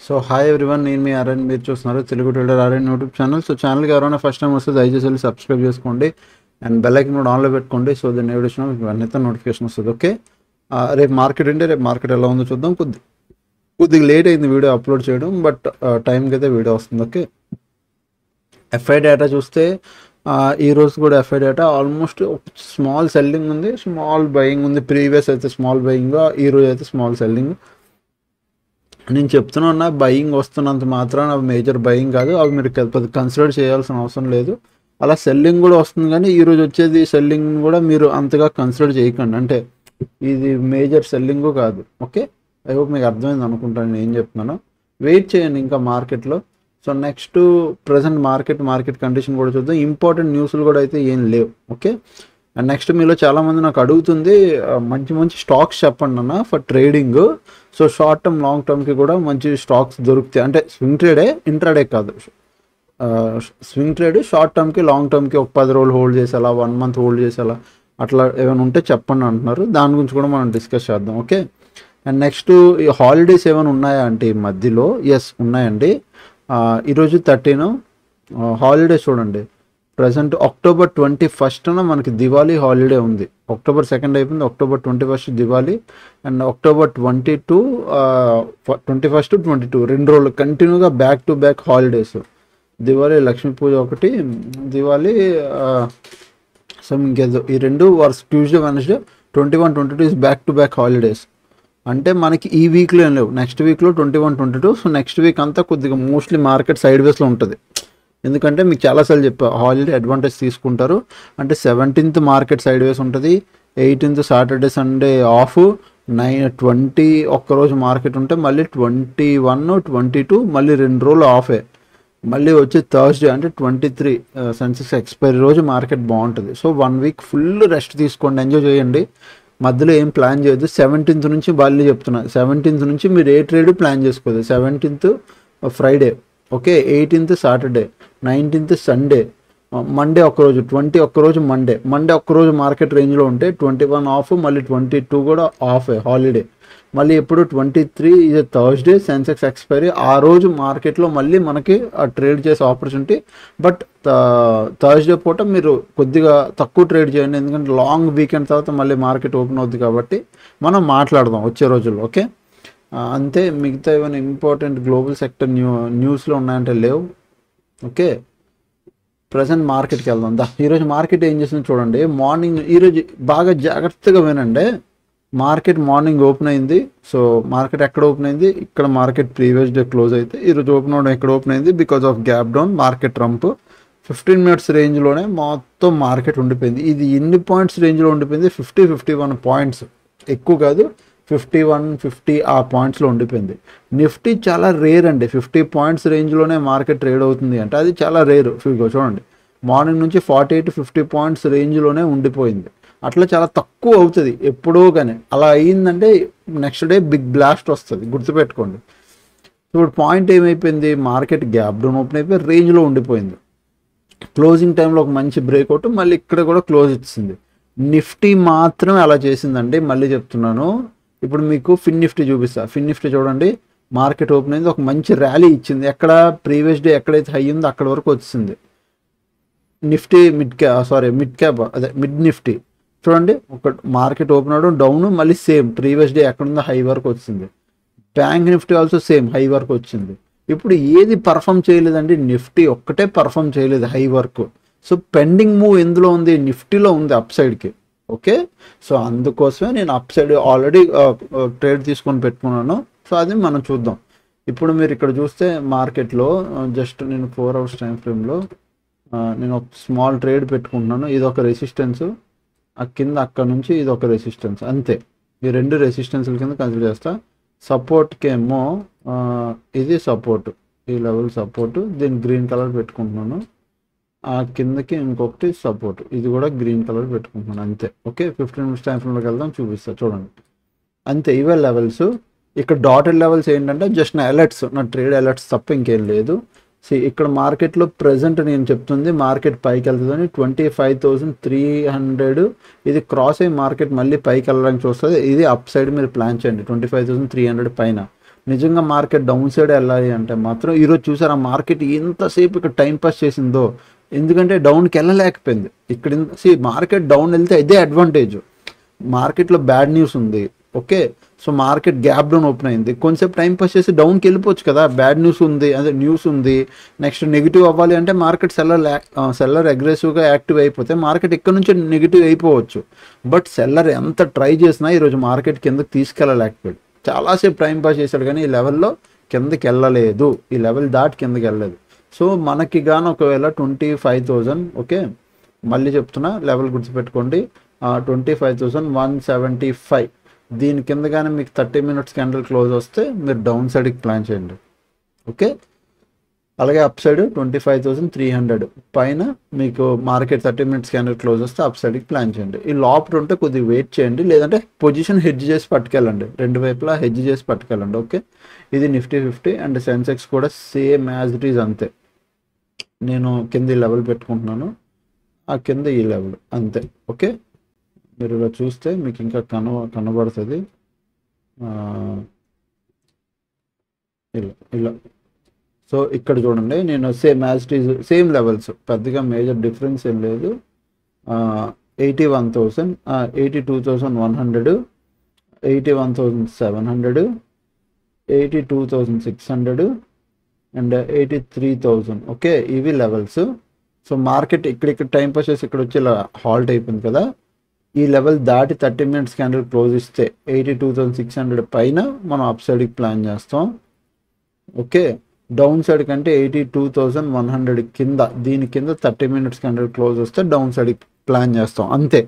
So hi everyone, నేను మీ RN. మీరు చూస్తున్నారు Telugu trader RN YouTube channel. So ఛానల్కి ఎవరైనా ఫస్ట్ టైం వస్తే దయచేసి వెళ్ళి సబ్స్క్రైబ్ చేసుకోండి అండ్ బెల్ ఐకన్ కూడా ఆన్లో పెట్టుకోండి. సో దాన్ని ఏ వీడియో మీకు వెంటనే నోటిఫికేషన్ వస్తుంది. ఓకే, రేపు మార్కెట్ అంటే రేపు మార్కెట్ ఎలా ఉందో చూద్దాం. కొద్దిగా లేట్ అయింది వీడియో అప్లోడ్ చేయడం, బట్ టైంకి అయితే వీడియో వస్తుంది. ఓకే, ఎఫ్ఐ డేటా చూస్తే ఈ రోజు కూడా f i data almost small selling ఉంది, స్మాల్ బయింగ్ ఉంది. ప్రీవియస్ అయితే స్మాల్ బయింగ్, ఈ రోజు అయితే స్మాల్ సెల్లింగ్. నేను చెప్తున్నా, బయింగ్ వస్తున్నంత మాత్రాన అవి మేజర్ బయింగ్ కాదు, అవి మీరు కన్సిడర్ చేయాల్సిన అవసరం లేదు. అలా సెల్లింగ్ కూడా వస్తుంది, కానీ ఈరోజు వచ్చేది సెల్లింగ్ కూడా మీరు అంతగా కన్సిడర్ చేయకండి. అంటే ఇది మేజర్ సెల్లింగ్ కాదు. ఓకే, ఐ హోప్ మీకు అర్థమైంది అనుకుంటాను నేను ఏం చెప్తున్నాను. వెయిట్ చేయండి ఇంకా మార్కెట్లో. So next present market condition కూడా చూద్దాం. ఇంపార్టెంట్ న్యూస్లు కూడా అయితే ఏం లేవు. ఓకే, అండ్ నెక్స్ట్ మీలో చాలామంది నాకు అడుగుతుంది, మంచి మంచి స్టాక్స్ చెప్పండి అన్న for trading. So short term long టర్మ్కి కూడా మంచి స్టాక్స్ దొరుకుతాయి. అంటే స్వింగ్ ట్రేడే, ఇంట్రాడే కాదు. స్వింగ్ ట్రేడ్ షార్ట్ టర్మ్కి లాంగ్ టర్మ్కి ఒక 10 రోజులు హోల్డ్ చేసేలా, 1 మంత్ హోల్డ్ చేసేలా అట్లా ఏమైనా ఉంటే చెప్పండి అంటున్నారు. దాని గురించి కూడా మనం డిస్కస్ చేద్దాం. ఓకే, అండ్ నెక్స్ట్ ఈ హాలిడేస్ ఏమైనా ఉన్నాయా అంటే ఈ మధ్యలో? ఎస్ ఉన్నాయండి. ఈరోజు 13 హాలిడేస్ చూడండి. ప్రజెంట్ October 21st మనకి దివాళీ హాలిడే ఉంది. October 2 అయిపోయింది, October 21 దివాళీ. అండ్ October 22, 21, 22 2 రోజులు కంటిన్యూగా back to back holidays. Diwali, Lakshmi puja ఒకటి, దివాళీ ఇంకేదో ఈ రెండు వర్స్ Tuesday, Wednesday 21, 22 is back to back holidays. అంటే మనకి ఈ వీక్లో ఏం లేవు, నెక్స్ట్ వీక్లో 21, 22. సో నెక్స్ట్ వీక్ అంతా కొద్దిగా మోస్ట్లీ మార్కెట్ సైడ్ వేస్లో ఉంటుంది. ఎందుకంటే మీకు చాలాసార్లు చెప్పా, హాలిడే అడ్వాంటేజ్ తీసుకుంటారు. అంటే 17th మార్కెట్ సైడ్ వేస్ ఉంటుంది, 18th సాటర్డే సండే ఆఫ్, 20 ఒక్కరోజు మార్కెట్ ఉంటే మళ్ళీ 21, 22 మళ్ళీ 2 రోజులు ఆఫే. మళ్ళీ వచ్చి థర్స్డే అంటే 23 సెన్సెక్స్ ఎక్స్పైరీ రోజు మార్కెట్ బాగుంటుంది. సో 1 వీక్ ఫుల్ రెస్ట్ తీసుకోండి, ఎంజాయ్ చేయండి. మధ్యలో ఏం ప్లాన్ చేయొద్దు. 17th నుంచి మళ్ళీ చెప్తున్నా, 17th నుంచి మీరు ఏ ట్రేడ్ ప్లాన్ చేసుకోదు. 17th Friday, okay, 18th Saturday, 19th Sunday, Monday ఒక్కరోజు, 20 ఒక్కరోజు మండే ఒక్కరోజు మార్కెట్ రేంజ్లో ఉంటే 21 ఆఫ్, మళ్ళీ 22 కూడా ఆఫ్ హాలిడే. మళ్ళీ ఎప్పుడు 23 ఇది థర్స్డే సెన్సెక్స్ ఎక్స్పైరీ. ఆ రోజు మార్కెట్లో మళ్ళీ మనకి ట్రేడ్ చేసే ఆపర్చునిటీ. బట్ థర్స్డే పూట మీరు కొద్దిగా తక్కువ ట్రేడ్ చేయండి, ఎందుకంటే లాంగ్ వీకెండ్ తర్వాత మళ్ళీ మార్కెట్ ఓపెన్ అవుతుంది. కాబట్టి మనం మాట్లాడదాం వచ్చే రోజుల్లో. ఓకే, అంతే. మిగతా ఏమైనా ఇంపార్టెంట్ గ్లోబల్ సెక్టర్ న్యూస్లో ఉన్నాయంటే లేవు. ఓకే, ప్రజెంట్ మార్కెట్కి వెళ్దాం. ఈరోజు మార్కెట్ ఏం చేసింది చూడండి. మార్నింగ్ ఈరోజు బాగా జాగ్రత్తగా వినండి. మార్కెట్ మార్నింగ్ ఓపెన్ అయింది. సో మార్కెట్ ఎక్కడ ఓపెన్ అయింది? ఇక్కడ మార్కెట్ ప్రీవియస్ డే క్లోజ్ అయితే ఈరోజు ఓపెన్ అవడం ఎక్కడ ఓపెన్ అయింది? Because of gap down market Trump 15 minutes రేంజ్లోనే మొత్తం మార్కెట్ ఉండిపోయింది. ఇది ఎన్ని పాయింట్స్ రేంజ్లో ఉండిపోయింది? 51 పాయింట్స్, ఎక్కువ కాదు, 51, 50 ఆ పాయింట్స్లో ఉండిపోయింది. నిఫ్టీ చాలా రేర్ అండి, 50 పాయింట్స్ రేంజ్లోనే మార్కెట్ ట్రేడ్ అవుతుంది అంటే అది చాలా రేరు. చూడండి, మార్నింగ్ నుంచి 48, 50 పాయింట్స్ రేంజ్లోనే ఉండిపోయింది. అట్లా చాలా తక్కువ అవుతుంది ఎప్పుడో, కానీ అలా అయ్యిందంటే నెక్స్ట్ డే బిగ్ బ్లాస్ట్ వస్తుంది, గుర్తుపెట్టుకోండి. ఇప్పుడు పాయింట్ ఏమైపోయింది? మార్కెట్ గ్యాప్ డౌన్ ఓపెన్ అయిపోయి రేంజ్లో ఉండిపోయింది. క్లోజింగ్ టైంలో ఒక మంచి బ్రేక్అవుట్, మళ్ళీ ఇక్కడ కూడా క్లోజ్ ఇచ్చింది. నిఫ్టీ మాత్రం అలా చేసిందండి. మళ్ళీ చెప్తున్నాను, ఇప్పుడు మీకు ఫిన్ నిఫ్టీ చూపిస్తా. ఫిన్ నిఫ్టీ చూడండి, మార్కెట్ ఓపెన్ అయింది, ఒక మంచి ర్యాలీ ఇచ్చింది. ఎక్కడ ప్రీవియస్ డే ఎక్కడైతే హై ఉందో అక్కడ వరకు వచ్చింది. నిఫ్టీ మిడ్ క్యాప్ అదే మిడ్ నిఫ్టీ చూడండి, ఒక మార్కెట్ ఓపెన్ అవడం డౌన్, మళ్ళీ సేమ్ ప్రీవియస్ డే ఎక్కడ ఉందో హై వరకు వచ్చింది. Bank Nifty also same high వరకు వచ్చింది. ఇప్పుడు ఏది పర్ఫామ్ చేయలేదండి? నిఫ్టీ ఒక్కటే పర్ఫామ్ చేయలేదు హై వరకు. సో పెండింగ్ మూవ్ ఎందులో ఉంది? నిఫ్టీలో ఉంది, అప్ సైడ్కి. ఓకే, సో అందుకోసమే నేను అప్ సైడ్ ఆల్రెడీ ట్రేడ్ తీసుకొని పెట్టుకున్నాను. సో అది మనం చూద్దాం. ఇప్పుడు మీరు ఇక్కడ చూస్తే మార్కెట్లో జస్ట్ నేను 4 hours టైం ఫ్రేమ్లో నేను ఒక స్మాల్ ట్రేడ్ పెట్టుకుంటున్నాను. ఇది ఒక రెసిస్టెన్స్, కింద అక్కడ నుంచి ఇది ఒక రెసిస్టెన్స్, అంతే. ఈ 2 రెసిస్టెన్స్ల కింద కన్సిడర్ చేస్తా. సపోర్ట్కి ఏమో ఇది సపోర్ట్, ఈ లెవెల్ సపోర్ట్, దీన్ని గ్రీన్ కలర్ పెట్టుకుంటున్నాను. ఆ కిందకి ఇంకొకటి సపోర్ట్, ఇది కూడా గ్రీన్ కలర్ పెట్టుకుంటున్నాను, అంతే. ఓకే, 15 minutes టైం ఫ్రేమ్లోకి వెళ్దాం, చూపిస్తా చూడండి. అంతే, ఇవే లెవెల్స్. ఇక్కడ డాటెడ్ లెవెల్స్ ఏంటంటే జస్ట్ నా అలర్ట్స్, నా ట్రేడ్ అలర్ట్స్ తప్ప ఇంకేం లేదు. ఇక్కడ మార్కెట్లో ప్రజెంట్ నేను చెప్తుంది మార్కెట్ పైకి వెళ్తుందని 25,300. ఇది క్రాస్ అయ్యి మార్కెట్ మళ్ళీ పైకి వెళ్ళడానికి చూస్తుంది. ఇది అప్ సైడ్ మీరు ప్లాన్ చేయండి 25,300 పైన. నిజంగా మార్కెట్ డౌన్ సైడ్ వెళ్ళాలి అంటే మాత్రం ఈరోజు చూసారా మార్కెట్ ఎంతసేపు ఇక్కడ టైం పాస్ చేసిందో, ఎందుకంటే డౌన్కి వెళ్ళలేకపోయింది. ఇక్కడ మార్కెట్ డౌన్ వెళ్తే ఇదే అడ్వాంటేజ్. మార్కెట్లో బ్యాడ్ న్యూస్ ఉంది, okay, so market gap down open అయింది, కొంచెంసేపు టైం పాస్ చేసి డౌన్కి వెళ్ళిపోవచ్చు కదా. బ్యాడ్ న్యూస్ ఉంది, అదే న్యూస్ ఉంది, నెక్స్ట్ నెగిటివ్ అవ్వాలి అంటే మార్కెట్ సెల్లర్ అగ్రెసివ్గా యాక్టివ్ అయిపోతే మార్కెట్ ఇక్కడ నుంచి నెగిటివ్ అయిపోవచ్చు. బట్ సెల్లర్ ఎంత ట్రై చేసినా ఈరోజు మార్కెట్ కిందకి తీసుకెళ్ళలేకపోయాడు. చాలాసేపు టైం పాస్ చేశాడు కానీ ఈ లెవెల్లో కిందకి వెళ్ళలేదు, ఈ లెవెల్ దాటి కిందకి వెళ్ళలేదు. సో మనకి గాను ఒకవేళ 25,000, ఓకే, మళ్ళీ చెప్తున్నా లెవెల్ గుర్తుపెట్టుకోండి, 25,175 దీని కింద కానీ మీకు 30 మినిట్స్ క్యాండిల్ క్లోజ్ వస్తే మీరు డౌన్ సైడ్కి ప్లాన్ చేయండి, ఓకే. అలాగే అప్ సైడ్ 25,300 పైన మీకు మార్కెట్ 30 మినిట్స్ క్యాండిల్ క్లోజ్ వస్తే అప్ సైడ్కి ప్లాన్ చేయండి. ఈ లాప్ట్ ఉంటే కొద్దిగా వెయిట్ చేయండి, లేదంటే పొజిషన్ హెడ్జ్ చేసి పట్టుకెళ్ళండి, రెండు వైపులా హెడ్జ్ చేసి పట్టుకెళ్ళండి, ఓకే. ఇది నిఫ్టీ 50 అండ్ సెన్సెక్స్ కూడా సేమ్ యాజ్ ఇట్ ఈజ్ అంతే. నేను కింద ఈ లెవెల్ పెట్టుకుంటున్నాను, ఆ కింద ఈ లెవెల్ అంతే, ఓకే. మీరు ఇలా చూస్తే మీకు ఇంకా కనబడుతుంది, ఇలా ఇలా. సో ఇక్కడ చూడండి, నేను same as it is same levels, పెద్దగా మేజర్ డిఫరెన్స్ ఏం లేదు. 81,000, 82,100, 81,700, 82,600 అండ్ 83,000, ఓకే, ఇవి లెవెల్స్. సో మార్కెట్ ఇక్కడ టైం పాస్ చేసి ఇక్కడ వచ్చి ఇలా హాల్ట్ అయిపోయింది కదా, ఈ లెవెల్ దాటి 30 మినిట్స్ క్యాండిల్ క్లోజ్ ఇస్తే 82,600 పైన మనం అప్ సైడ్కి ప్లాన్ చేస్తాం, ఓకే. డౌన్ సైడ్ కంటే 82,100 కింద, దీని కింద 30 మినిట్స్ క్యాండిల్ క్లోజ్ వస్తే డౌన్ సైడ్కి ప్లాన్ చేస్తాం, అంతే.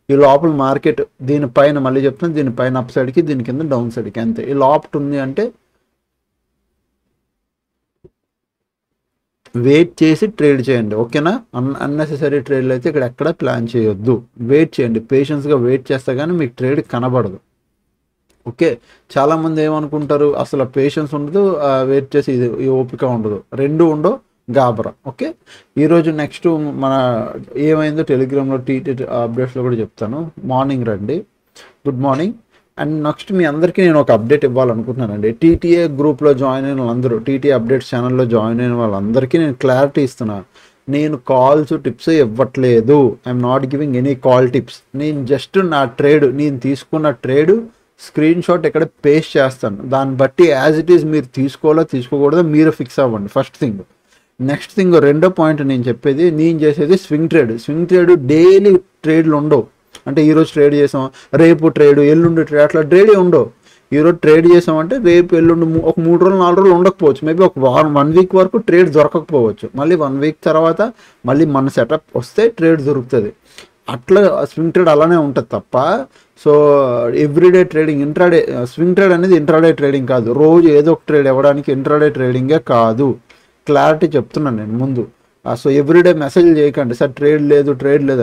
ఈ లోపల మార్కెట్ దీనిపైన మళ్ళీ చెప్తాను, దీనిపైన అప్ సైడ్కి, దీని కింద డౌన్ సైడ్కి, అంతే. ఈ లోపట్ ఉంది అంటే వెయిట్ చేసి ట్రేడ్ చేయండి, ఓకేనా. అన్నెసెసరీ ట్రేడ్లు అయితే ఇక్కడ ఎక్కడ ప్లాన్ చేయొద్దు, వెయిట్ చేయండి, పేషెన్స్గా వెయిట్ చేస్తే కానీ మీకు ట్రేడ్ కనబడదు, ఓకే. చాలామంది ఏమనుకుంటారు, అసలు పేషెన్స్ ఉండదు, వెయిట్ చేసి ఇది ఓపిక ఉండదు, రెండు ఉండవు, గాబరా, ఓకే. ఈరోజు నెక్స్ట్ మన ఏమైందో టెలిగ్రామ్లో టీటీ అప్డేట్స్లో కూడా చెప్తాను. మార్నింగ్ రండి, గుడ్ మార్నింగ్. అండ్ నెక్స్ట్ మీ అందరికీ నేను ఒక అప్డేట్ ఇవ్వాలనుకుంటున్నానండి. టీటీఏ గ్రూప్లో జాయిన్ అయిన వాళ్ళందరూ, టీటీఏ అప్డేట్స్ ఛానల్లో జాయిన్ అయిన వాళ్ళందరికీ నేను క్లారిటీ ఇస్తున్నాను. నేను కాల్స్ టిప్స్ ఇవ్వట్లేదు, I'm not giving any call tips. నేను జస్ట్ నా ట్రేడ్, నేను తీసుకున్న ట్రేడ్ స్క్రీన్ షాట్ ఇక్కడ పేస్ట్ చేస్తాను, దాన్ని బట్టి యాజ్ ఇట్ ఈజ్ మీరు తీసుకోవాలో తీసుకోకూడదో మీరు ఫిక్స్ అవ్వండి, ఫస్ట్ థింగ్. నెక్స్ట్ థింగ్, రెండో పాయింట్ నేను చెప్పేది, నేను చేసేది swing trade. Swing trade daily ట్రేడ్లు ఉండవు, అంటే ఈరోజు ట్రేడ్ చేసాం రేపు ట్రేడ్, ఎల్లుండి ట్రేడ్, అట్లా ట్రేడే ఉండవు. ఈరోజు ట్రేడ్ చేసామంటే రేపు ఎల్లుండి ఒక 3 రోజులు 4 రోజులు ఉండకపోవచ్చు, మేబీ ఒక వారం 1 వీక్ వరకు ట్రేడ్ దొరకకపోవచ్చు, మళ్ళీ 1 వీక్ తర్వాత మళ్ళీ మన సెటప్ వస్తే ట్రేడ్ దొరుకుతుంది. అట్లా స్వింగ్ ట్రేడ్ అలానే ఉంటుంది తప్ప, so everyday trading, intraday swing trade అనేది ఇంట్రాడే ట్రేడింగ్ కాదు, రోజు ఏదో ఒక ట్రేడ్ ఇవ్వడానికి ఇంట్రాడే ట్రేడింగే కాదు, క్లారిటీ చెప్తున్నాను నేను ముందు. సో ఎవ్రీడే మెసేజ్ చేయకండి, సార్ ట్రేడ్ లేదు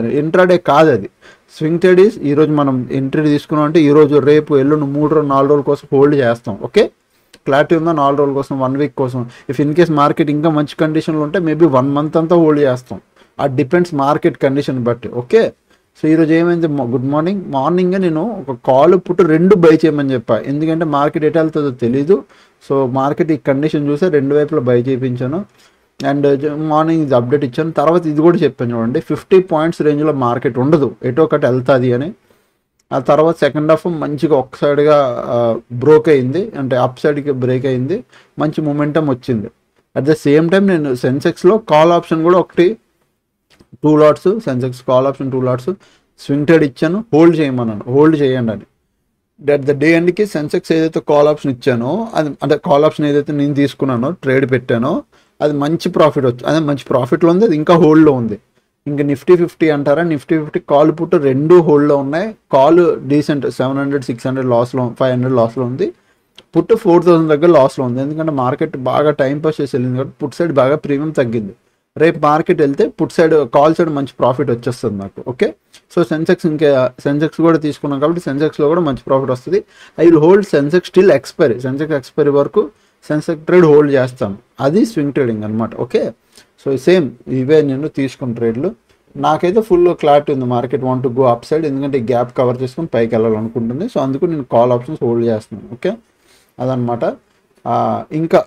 అని, ఇంట్రాడే కాదు అది. స్వింగ్ ట్రేడ్ ఈజ్ ఈరోజు మనం ఎంట్రీ తీసుకున్నాం అంటే ఈరోజు రేపు ఎల్లుండి 3 రోజులు 4 రోజుల కోసం హోల్డ్ చేస్తాం, ఓకే. క్లారిటీ ఉందా? 4 రోజుల కోసం, 1 వీక్ కోసం. ఇఫ్ ఇన్ కేస్ మార్కెట్ ఇంకా మంచి కండిషన్లో ఉంటే మేబీ 1 మంత్ అంతా హోల్డ్ చేస్తాం, అది డిపెండ్స్ మార్కెట్ కండిషన్ బట్టి, ఓకే. సో ఈరోజు ఏమైంది, గుడ్ మార్నింగ్ నేను ఒక కాల్ పుట్టు 2 బై చేయమని చెప్పా, ఎందుకంటే మార్కెట్ ఎటు వెళ్తుందో తెలీదు. సో మార్కెట్ ఈ కండిషన్ చూసే 2 వైపులా బై చేయించాను. అండ్ మార్నింగ్ ఇది అప్డేట్ ఇచ్చాను, తర్వాత ఇది కూడా చెప్పాను చూడండి, 50 పాయింట్స్ రేంజ్లో మార్కెట్ ఉండదు, ఎటో ఒకటి వెళ్తుంది అని. ఆ తర్వాత సెకండ్ హాఫ్ మంచిగా ఒక సైడ్గా బ్రోక్ అయింది, అంటే అప్ సైడ్కి బ్రేక్ అయింది, మంచి మొమెంటం వచ్చింది. అట్ ద సేమ్ టైం నేను సెన్సెక్స్లో కాల్ ఆప్షన్ కూడా ఒకటి 2 LADS, Sensex call option 2 LADS swing trade ఇచ్చాను, హోల్డ్ చేయమన్నాను, హోల్డ్ చేయండి అని. అట్ ద డే ఎండ్కి సెన్సెక్స్ ఏదైతే కాల్ ఆప్షన్ ఇచ్చానో అది, అంటే కాల్ ఆప్షన్ ఏదైతే నేను తీసుకున్నానో ట్రేడ్ పెట్టానో అది మంచి ప్రాఫిట్ అదే మంచి ప్రాఫిట్లో ఉంది, అది ఇంకా హోల్డ్లో ఉంది. ఇంకా నిఫ్టీ 50 అంటారా, నిఫ్టీ 50 కాల్ పుట్టు 2 హోల్డ్లో ఉన్నాయి. కాల్ డీసెంట్ 700 600 లాస్లో, 500 లాస్లో ఉంది. పుట్టు 4000 దగ్గర లాస్లో ఉంది, ఎందుకంటే మార్కెట్ బాగా టైం పాస్ చేసి వెళ్ళింది కాబట్టి పుట్ సైడ్ బాగా ప్రీమియం తగ్గింది. రేపు మార్కెట్ వెళ్తే పుట్ సైడ్, కాల్ సైడ్ మంచి ప్రాఫిట్ వచ్చేస్తుంది నాకు, ఓకే. సో సెన్సెక్స్ కూడా తీసుకున్నాం కాబట్టి సెన్సెక్స్లో కూడా మంచి ప్రాఫిట్ వస్తుంది. I will hold Sensex still expiry, Sensex expiry వరకు సెన్సెక్స్ ట్రేడ్ హోల్డ్ చేస్తాను, అది స్వింగ్ ట్రేడింగ్ అనమాట, ఓకే. సో సేమ్ ఇవే నేను తీసుకున్న ట్రేడ్లు. నాకైతే ఫుల్ క్లారిటీ ఉంది, market want to go up side, ఎందుకంటే ఈ గ్యాప్ కవర్ చేసుకొని పైకి వెళ్ళాలనుకుంటుంది. సో అందుకు నేను కాల్ ఆప్షన్స్ హోల్డ్ చేస్తున్నాను, ఓకే, అదనమాట. ఇంకా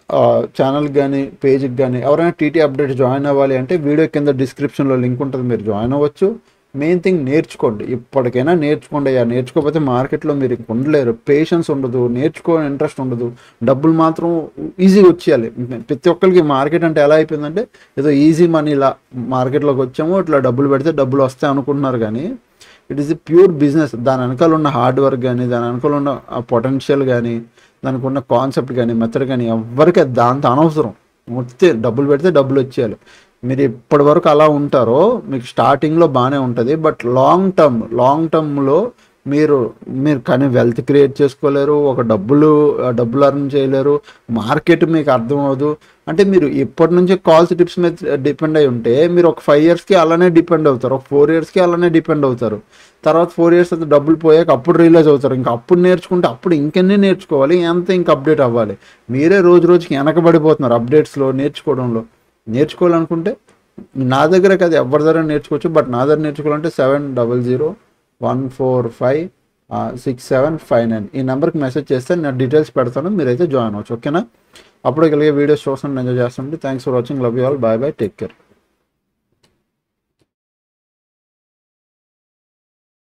ఛానల్కి కానీ పేజ్కి కానీ ఎవరైనా టీటీ అప్డేట్ జాయిన్ అవ్వాలి అంటే వీడియో కింద డిస్క్రిప్షన్లో లింక్ ఉంటుంది, మీరు జాయిన్ అవ్వచ్చు. మెయిన్ థింగ్ నేర్చుకోండి, ఇప్పటికైనా నేర్చుకోండి అయ్యా. నేర్చుకోకపోతే మార్కెట్లో మీరు ఇంక ఉండలేరు, పేషెన్స్ ఉండదు, నేర్చుకోని ఇంట్రెస్ట్ ఉండదు, డబ్బులు మాత్రం ఈజీగా వచ్చేయాలి. ప్రతి ఒక్కరికి మార్కెట్ అంటే ఎలా అయిపోయిందంటే ఏదో ఈజీ మనీ, ఇలా మార్కెట్లోకి వచ్చాము ఇట్లా డబ్బులు పెడితే డబ్బులు వస్తాయి అనుకుంటున్నారు. కానీ it is a pure business. దాని వెనకాల ఉన్న హార్డ్ వర్క్ కానీ, దాని వెనకాల ఉన్న పొటెన్షియల్ కానీ, దానికి ఉన్న కాన్సెప్ట్ కానీ, మెథడ్ కానీ ఎవరికి దాంతో అనవసరం. వస్తే డబ్బులు పెడితే డబ్బులు వచ్చేయాలి. మీరు ఇప్పటి వరకు అలా ఉంటారో మీకు స్టార్టింగ్లో బాగానే ఉంటుంది, బట్ లాంగ్ టర్మ్లో మీరు కానీ వెల్త్ క్రియేట్ చేసుకోలేరు, ఒక డబ్బులు అర్న్ చేయలేరు, మార్కెట్ మీకు అర్థం అవ్వదు. అంటే మీరు ఇప్పటి నుంచే కాల్స్ టిప్స్ మీద డిపెండ్ అయి ఉంటే మీరు ఒక 5 yearsకి అలానే డిపెండ్ అవుతారు, ఒక 4 yearsకి అలానే డిపెండ్ అవుతారు. తర్వాత 4 years అయితే డబ్బులు పోయాక అప్పుడు రియలైజ్ అవుతారు. ఇంకా అప్పుడు నేర్చుకుంటే అప్పుడు ఇంకెన్ని నేర్చుకోవాలి, ఎంత ఇంకా అప్డేట్ అవ్వాలి. మీరే రోజుకి వెనకబడిపోతున్నారు అప్డేట్స్లో, నేర్చుకోవడంలో. నేర్చుకోవాలనుకుంటే నా దగ్గర కదా ఎవరి దగ్గర నేర్చుకోవచ్చు, బట్ నా దగ్గర నేర్చుకోవాలంటే 7001456759 ఈ నెంబర్కి మెసేజ్ చేస్తే నేను డీటెయిల్స్ పెడతాను, మీరైతే జాయిన్ అవ్వచ్చు. ఓకేనా? అప్పుడు కలిగే వీడియోస్ చూస్తాను, ఎంజాయ్ చేస్తాను. Thanks for watching, love you all, bye bye, take care.